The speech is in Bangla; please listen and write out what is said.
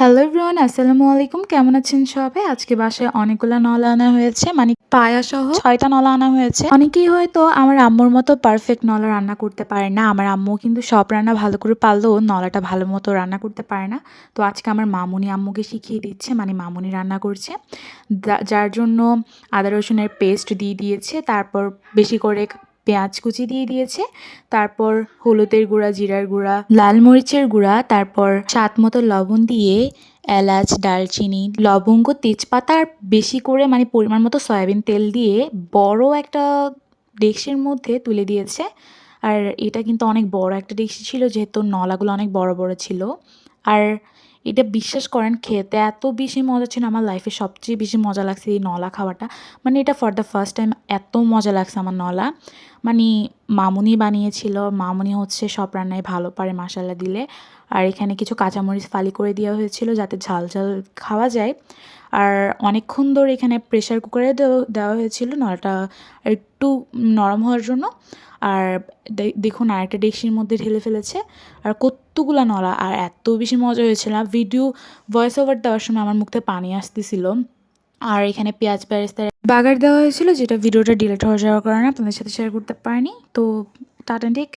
হ্যালো এভরিওয়ান, আসসালামু আলাইকুম। কেমন আছেন সবাই? আজকে বাসায় অনেকগুলা নলা আনা হয়েছে, মানে পায়া সহ ৬টা নলা আনা হয়েছে। অনেকেই হয়তো আমার আম্মুর মতো পারফেক্ট নলা রান্না করতে পারে না। আমার আম্মু কিন্তু সব রান্না ভালো করে পারলেও নলাটা ভালো মতো রান্না করতে পারে না। তো আজকে আমার মামুনি আম্মুকে শিখিয়ে দিচ্ছে, মানে মামুনি রান্না করছে। যার জন্য আদা রসুনের পেস্ট দিয়ে দিয়েছে, তারপর বেশি করে পেঁয়াজ কুচি দিয়ে দিয়েছে, তারপর হলুদের গুঁড়া, জিরার গুঁড়া, লাল মরিচের গুঁড়া, তারপর স্বাদ মতো লবণ দিয়ে এলাচ, দারচিনি, লবঙ্গ, তেজপাতা আর বেশি করে মানে পরিমাণ মতো সয়াবিন তেল দিয়ে বড় একটা ডেকচির মধ্যে তুলে দিয়েছে। আর এটা কিন্তু অনেক বড় একটা ডেকচি ছিল, যেহেতু নলাগুলো অনেক বড় বড় ছিল। আর এটা বিশ্বাস করেন খেতে এত বেশি মজা ছিল, আমার লাইফে সবচেয়ে বেশি মজা লাগছে এই নলা খাওয়াটা। মানে এটা ফর দ্য ফার্স্ট টাইম এত মজা লাগছে আমার নলা। মানে মামুনি বানিয়েছিল, মামুনি হচ্ছে সব রান্নায় ভালো পারে মাশাল্লাহ দিলে। আর এখানে কিছু কাঁচামরিচ ফালি করে দেওয়া হয়েছিল যাতে ঝাল ঝাল খাওয়া যায়। আর অনেকক্ষণ ধরে এখানে প্রেশার কুকারে দেওয়া হয়েছিল নলাটা একটু নরম হওয়ার জন্য। আর দেখুন আরেকটা ডেকচির মধ্যে ঢেলে ফেলেছে। আর কতগুলা নলা, আর এত বেশি মজা হয়েছিল, ভিডিও ভয়েস ওভার দেওয়ার সময় আমার মুখ থেকে পানি আসতেছিল। আর এখানে পেঁয়াজ বেরেস্তার বাগার দেওয়া হয়েছিল, যেটা ভিডিওটা ডিলিট হয়ে যাওয়ার কারণে আপনাদের সাথে শেয়ার করতে পারিনি। তো টাটা টেক